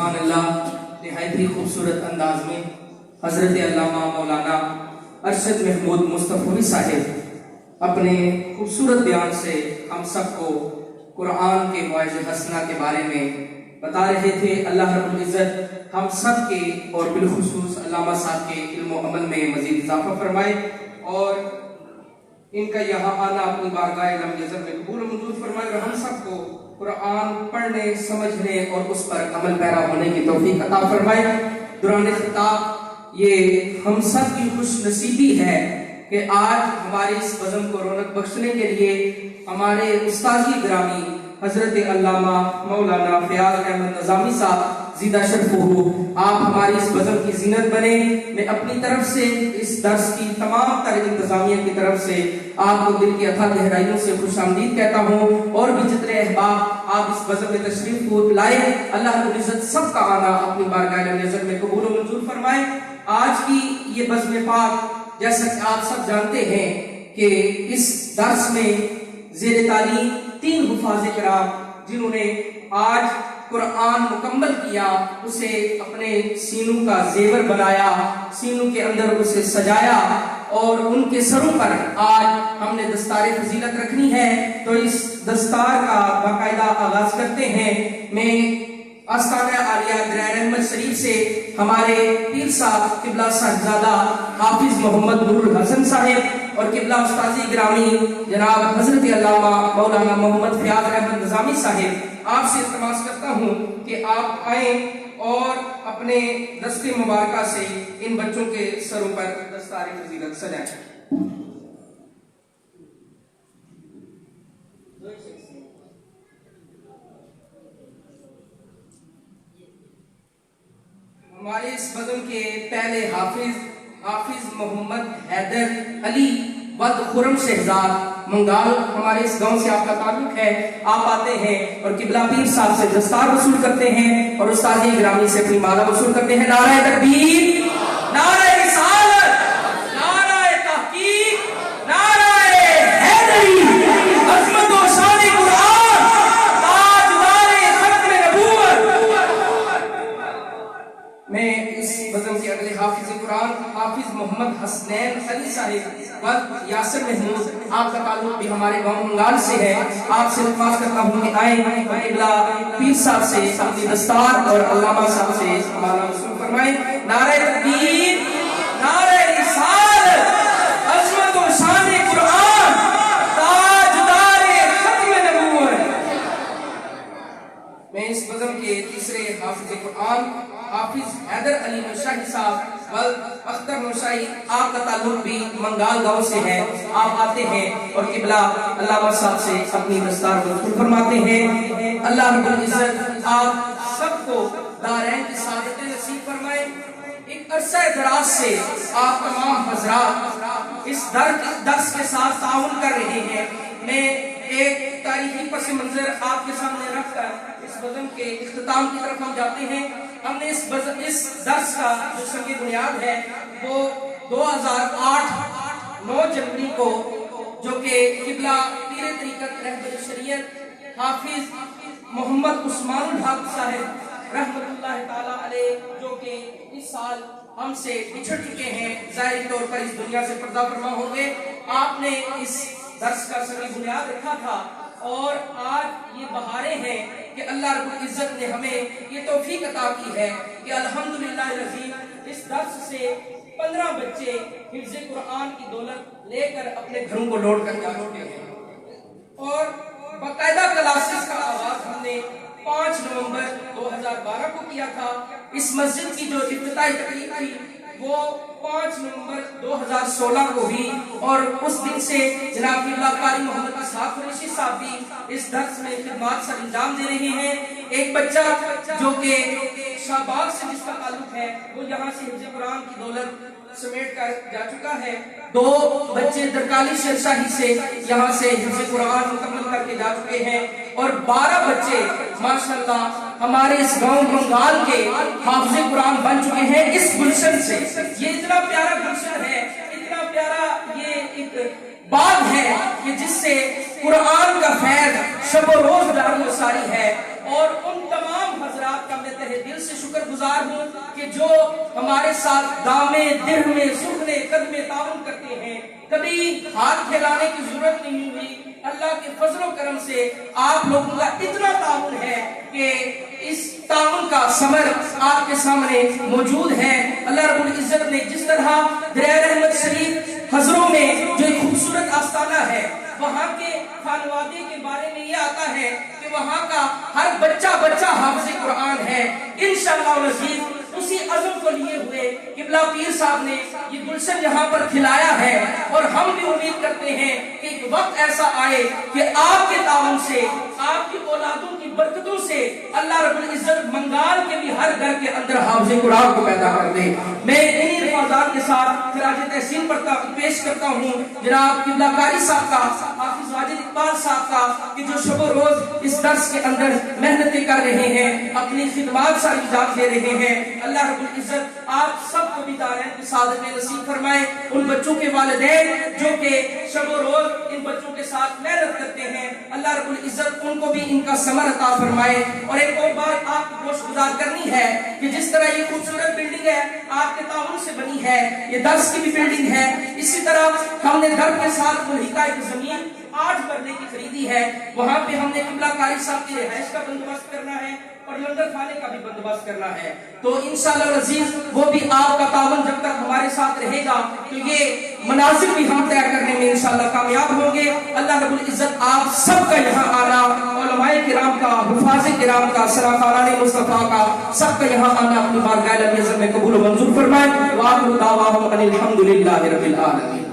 सुभान अल्लाह। नहायत ही खूबसूरत अंदाज में हजरत अल्लामा मौलाना अरशद महमूद मुस्तफवी साहिब अपने खूबसूरत बयान से हम सबको कुरान के मौइज़े हसना के बारे में बता रहे थे। अल्लाह रब्बुल इज़्ज़त हम सब के और बिलखुसूस अल्लामा साहब के इल्म व अमल में मज़ीद इजाफा फरमाए और इनका यहाँ आना अपनी बारगाह इल्म नज़र में कबूल मंजूर फरमाए और हम सबको कुरान पढ़ने, समझने और उस पर अमल पैरा होने की तौफीक अता फरमाए। दौरान खिताब ये हम सब की खुश नसीबी है कि आज हमारे इस बज़म को रौनक बख्शने के लिए हमारे उस्ताद गिरामी हजरत अल्लामा मौलाना फयाज अहमद नज़ामी साहब ज़ीदा शरफ़ुहू आप हमारी इस बज़म की ज़ीनत बने। मैं अपनी तरफ से इस दर्स की तमाम तर इंतज़ामिया की तरफ से आपको दिल की अथाह गहराइयों से खुशामदीद कहता हूँ और भी जितने अहबाब आप इस बज़म में तशरीफ को लाए, अल्लाह रब्बुल इज़्ज़त सबका आना अपनी बारगाह नज़र में कबूल व मंजूर फरमाए। आज की ये बज़्म पाक जैसा कि आप सब जानते हैं कि इस दर्स में ज़ेर तालीम 3 हुफ़ाज़ किराम जिन्होंने आज कुरान मुकम्मल किया, उसे अपने सीनों का जेवर बनाया, सीनों के अंदर उसे सजाया और उनके सरों पर आज हमने दस्तार फजीलत रखनी है। तो इस दस्तार का बाकायदा आगाज करते हैं। मैं आस्ताना आलिया ग्रैंड अहमद शरीफ से हमारे पीर साहब किबला साहिबजादा हाफिज मोहम्मद नूरुल हसन साहिब और किबला उस्ताजी ग्रामी जनाब हजरत अल्लामा मौलाना मोहम्मद फयाज अहमद नज़ामी साहिब आपसे इल्तिमास करता हूँ कि आप आए और अपने दस्ते मुबारका से इन बच्चों के सरों पर दस्तार फजीलत सजाएं। हमारे इस बज़म के पहले हाफिज मोहम्मद हैदर अली वद खुरम शहजाद मंगाल, हमारे इस गांव से आपका ताल्लुक है। आप आते हैं और किबला पीर साहब से दस्तार वसूल करते हैं और उस्ताद ग्रामी से अपनी माला वसूल करते हैं। नारा तकबीर, नारा रिसालत, नारा तहकीक, नारा हैदरी, अज़मत व शान कुरान, ताजदार खत्म नबूवत। मैं इस बज़म के अगले हाफिज कुरान हाफिज मोहम्मद हसनैन अली साहिब वद यासिर महमूद, आपका ताल्लुक भी हमारे गांव मंगाल से है। आपसे इल्तिमास करता हूं कि आए किबला पीर साहब से अपनी दस्तार और अल्लामा साहब से माला वसूल फरमाएं। नारे तकबीर, नारे रिसालत, अज़मत व शान कुरान, ताजदार खत्म नबूवत। मैं इस बज़म के तीसरे हाफिज कुरान हाफिज हैदर अली नौशाही साहब वल अख्तर नौशाही, आपका ताल्लुक भी मंगाल गांव से है। आप आते हैं और किबला अल्लामा साहब से अपनी दस्तार वसूल फरमाते हैं। अल्लाह रब्बुल इज़्ज़त आप सबको दारैन की सादतें नसीब फरमाए। एक अरसा दराज से आप तमाम हज़रात इस दर्स के साथ ताउन कर रहे हैं। मैं एक तारीखी पस मंजर आपके सामने रखकर इस बज़म के इख्तिताम की तरफ हम जाते हैं। हमने इस दर्स का जो संग बुनियाद है वो 2008 9 जनवरी को, जो कि किबला पीर तरीक़त रहबर शरीयत हाफिज मोहम्मद उस्मानुल हक साहिब रहमतुल्लाह ताला अलैह, जो कि इस साल हमसे बिछड़ चुके हैं, ज़ाहिरी तौर पर इस दुनिया से पर्दा फरमा हो गए। आपने इस दर्स का संग बुनियाद रखा था और आज ये बहारें हैं कि अल्लाह रब्बुल इज़्ज़त ने हमें ये तौफीक अता की है कि अल्हम्दुलिल्लाह रज़ीम इस दर्स से 15 बच्चे हिफ्ज़ कुरान की दौलत लेकर अपने घरों को लौट कर जा चुके हैं और बाकायदा क्लासेस का आगाज हमने 5 नवंबर 2012 को किया था। इस मस्जिद की जो इफ्तिताही तकरीब थी वो 5 नवंबर 2016 को हुई और उस दिन से जनाब किबला कारी मोहम्मद इसहाक कुरैशी साहब भी इस दर्स में खिदमत सर अंजाम दे रहे हैं। एक बच्चा जो कि शाहबाग से जिसका ताल्लुक है वो यहाँ से हिफ्ज़ कुरान की दौलत समेट कर जा चुका है। 2 बच्चे दरकाली शेरशाही से यहाँ से हिफ्ज़ कुरान मुकम्मल करके जा चुके हैं और 12 बच्चे माशाअल्लाह हमारे इस गांव मंगाल के हाफिज़ कुरान बन चुके हैं इस गुलशन से। ये इतना प्यारा गुलशन है, इतना प्यारा ये एक बाग है कि जिससे कुरान का फैज़ शब रोज जारी सारी है اور ان تمام حضرات کا میں تہہ دل سے شکر گزار ہوں کہ جو ہمارے ساتھ دامے درہمے سخنے قدمے تعاون کرتے ہیں، کبھی ہاتھ پھیلانے کی ضرورت نہیں ہوئی۔ اللہ کے فضل و کرم سے آپ لوگوں کا اتنا تعاون ہے کہ اس تعاون کا ثمر آپ کے سامنے موجود ہے۔ اللہ رب العزت نے جس طرح دریا رحمت شریف حضروں میں جو ایک خوبصورت آستانہ ہے، وہاں کے خانوادے کے بارے میں یہ آتا ہے کہ وہاں کا ہر بچہ حافظ قرآن ہے۔ انشاءاللہ العزیز اسی عزم کو لیے ہوئے قبلہ پیر صاحب نے یہ گلشن یہاں پر کھلایا ہے، اور ہم بھی امید کرتے ہیں کہ ایک وقت ایسا آئے کہ آپ کے تعاون سے، آپ کی اولادوں کی برکتوں سے اللہ رب العزت منگال کے بھی ہر گھر کے اندر حافظ قرآن کو پیدا کر دے۔ میں انہی الفاظات کے ساتھ خراج تحسین پیش کرتا ہوں جناب قبلہ قاری صاحب کا، حافظ واجد اقبال صاحب کا، کہ جو شب و روز اس درس کے اندر محنتیں کر رہے ہیں، اپنی خدمات ساری جات دے رہے ہیں۔ اللہ رب العزت آپ سب کو بھی دارین کی سعادت میں نصیب فرمائے۔ ان بچوں کے والدین جو کہ شب و روز ان بچوں کے ساتھ محنت کرتے ہیں، اللہ رب العزت ان کو بھی ان کا ثمر عطا فرمائے۔ اور ایک اور بات آپ کو گوش گزار کرنی ہے کہ جس طرح یہ خوبصورت بلڈنگ ہے آپ کے تعاون سے بنی ہے، یہ درس کی بھی بلڈنگ ہے، اسی طرح ہم نے گھر کے ساتھ ملحقہ ایک زمین 8 مرلے کی خریدی ہے، وہاں پہ ہم نے قبلہ قاری صاحب کی رہائش کا بندوبست کرنا ہے اور لنگر کھانے کا بھی بندوبست کرنا ہے۔ تو انشاءاللہ العزیز وہ بھی آپ کا تعاون جب تک ہمارے ساتھ رہے گا تو یہ مناظر بھی ہم طے کرنے میں انشاءاللہ کامیاب ہوں گے۔ اللہ رب العزت آپ سب کا یہاں آنا، علماء کرام کا، حفاظ کرام کا، سراکاران مصطفیٰ کا، سب کا یہاں آنا اپنی بارگاہ العزت میں قبول و منظور فرمائے۔ وآخر دعواہم ان الحمدللہ رب العالمین۔